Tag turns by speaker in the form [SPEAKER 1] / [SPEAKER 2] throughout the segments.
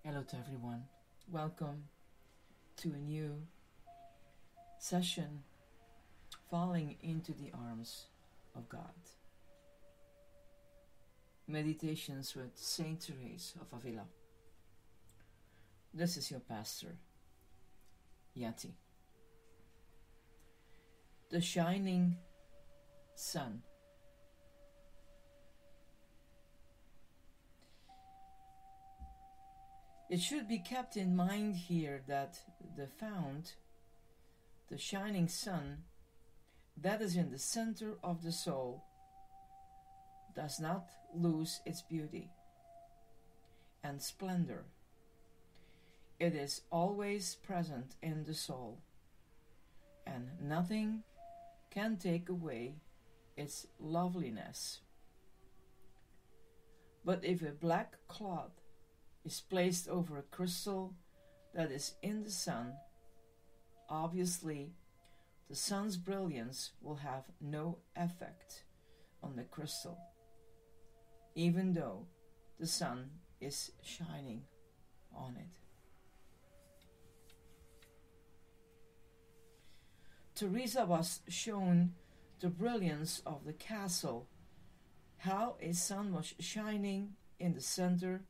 [SPEAKER 1] Hello to everyone. Welcome to a new session, falling into the arms of God. Meditations with Saint Therese of Avila. This is your pastor, Yati. The shining sun. It should be kept in mind here that the fount, the shining sun, that is in the center of the soul, does not lose its beauty and splendor. It is always present in the soul, and nothing can take away its loveliness. But if a black cloth is placed over a crystal that is in the sun, obviously the sun's brilliance will have no effect on the crystal, even though the sun is shining on it. Teresa was shown the brilliance of the castle, how a sun was shining in the center,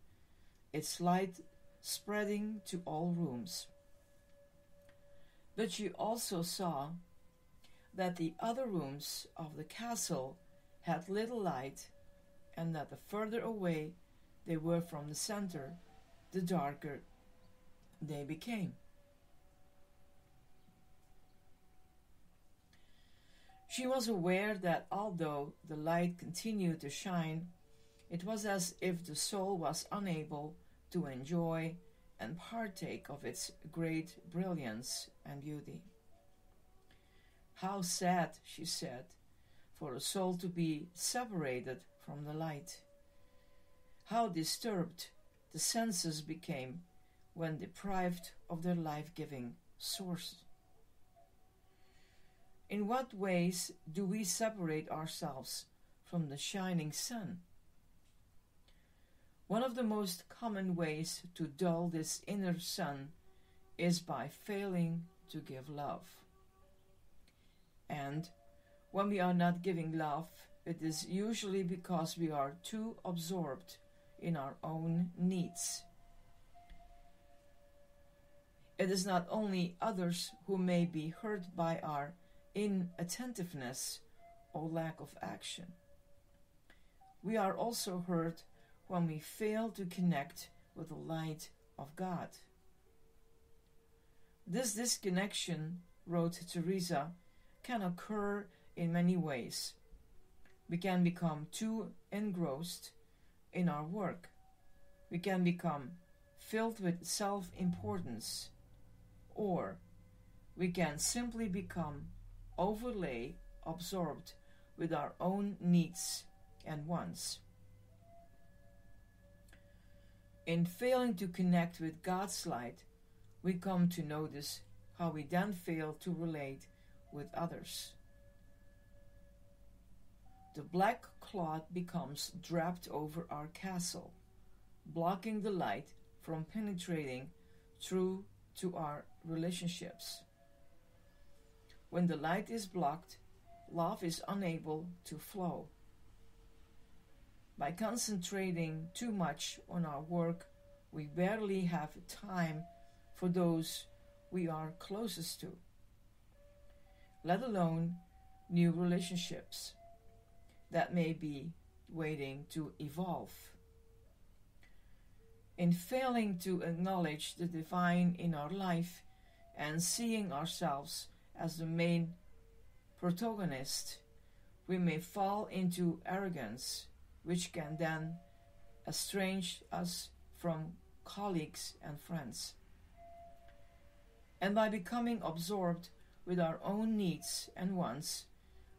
[SPEAKER 1] its light spreading to all rooms. But she also saw that the other rooms of the castle had little light, and that the further away they were from the center, the darker they became. She was aware that although the light continued to shine, it was as if the soul was unable to enjoy and partake of its great brilliance and beauty. How sad, she said, for a soul to be separated from the light. How disturbed the senses became when deprived of their life-giving source. In what ways do we separate ourselves from the shining sun? One of the most common ways to dull this inner sun is by failing to give love. And when we are not giving love, it is usually because we are too absorbed in our own needs. It is not only others who may be hurt by our inattentiveness or lack of action. We are also hurt when we fail to connect with the light of God. This disconnection, wrote Teresa, can occur in many ways. We can become too engrossed in our work. We can become filled with self-importance, or we can simply become overly absorbed with our own needs and wants. In failing to connect with God's light, we come to notice how we then fail to relate with others. The black cloth becomes draped over our castle, blocking the light from penetrating through to our relationships. When the light is blocked, love is unable to flow. By concentrating too much on our work, we barely have time for those we are closest to, let alone new relationships that may be waiting to evolve. In failing to acknowledge the divine in our life and seeing ourselves as the main protagonist, we may fall into arrogance, which can then estrange us from colleagues and friends. And by becoming absorbed with our own needs and wants,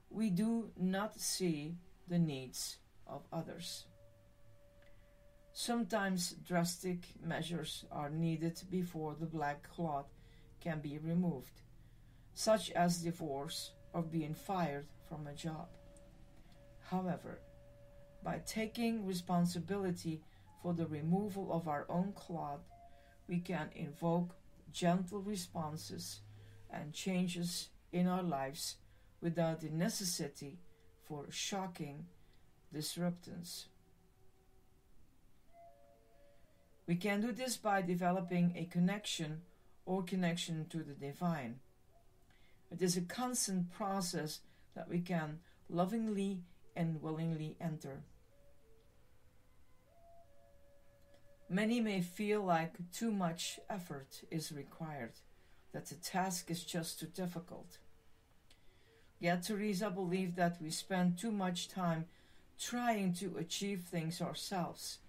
[SPEAKER 1] we do not see the needs of others. Sometimes drastic measures are needed before the black cloth can be removed, such as divorce or being fired from a job. However, by taking responsibility for the removal of our own cloth, we can invoke gentle responses and changes in our lives without the necessity for shocking disruptance. We can do this by developing a connection to the divine. It is a constant process that we can lovingly and willingly enter. Many may feel like too much effort is required, that the task is just too difficult. Yet Teresa believed that we spend too much time trying to achieve things ourselves,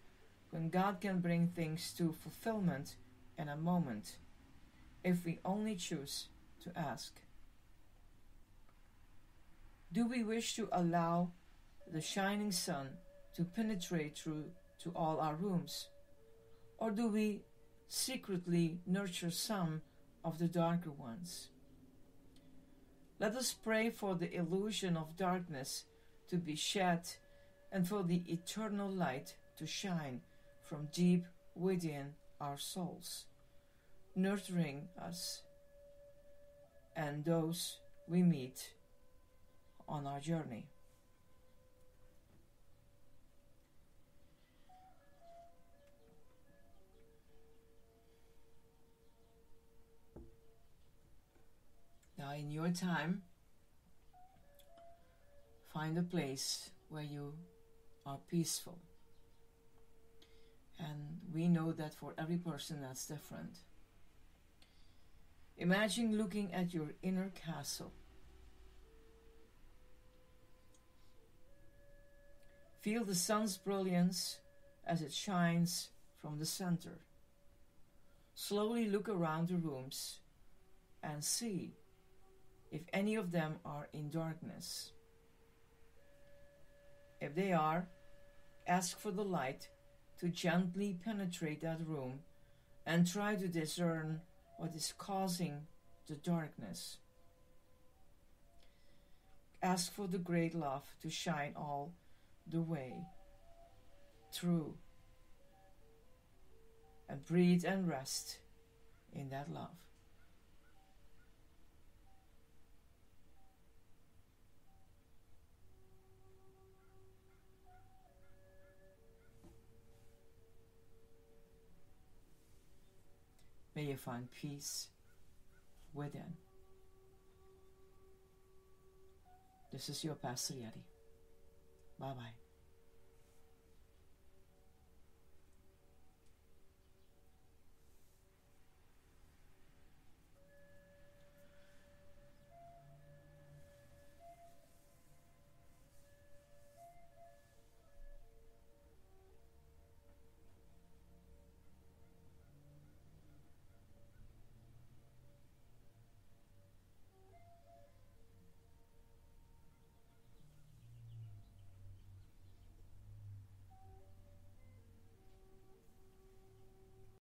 [SPEAKER 1] when God can bring things to fulfillment in a moment, if we only choose to ask. Do we wish to allow the shining sun to penetrate through to all our rooms? Or do we secretly nurture some of the darker ones? Let us pray for the illusion of darkness to be shed and for the eternal light to shine from deep within our souls, nurturing us and those we meet on our journey. Now, in your time, find a place where you are peaceful. And we know that for every person that's different. Imagine looking at your inner castle. Feel the sun's brilliance as it shines from the center. Slowly look around the rooms and see if any of them are in darkness. If they are, ask for the light to gently penetrate that room and try to discern what is causing the darkness. Ask for the great love to shine all the way through, and breathe and rest in that love. May you find peace within. This is your Pastor Yeti. Bye-bye.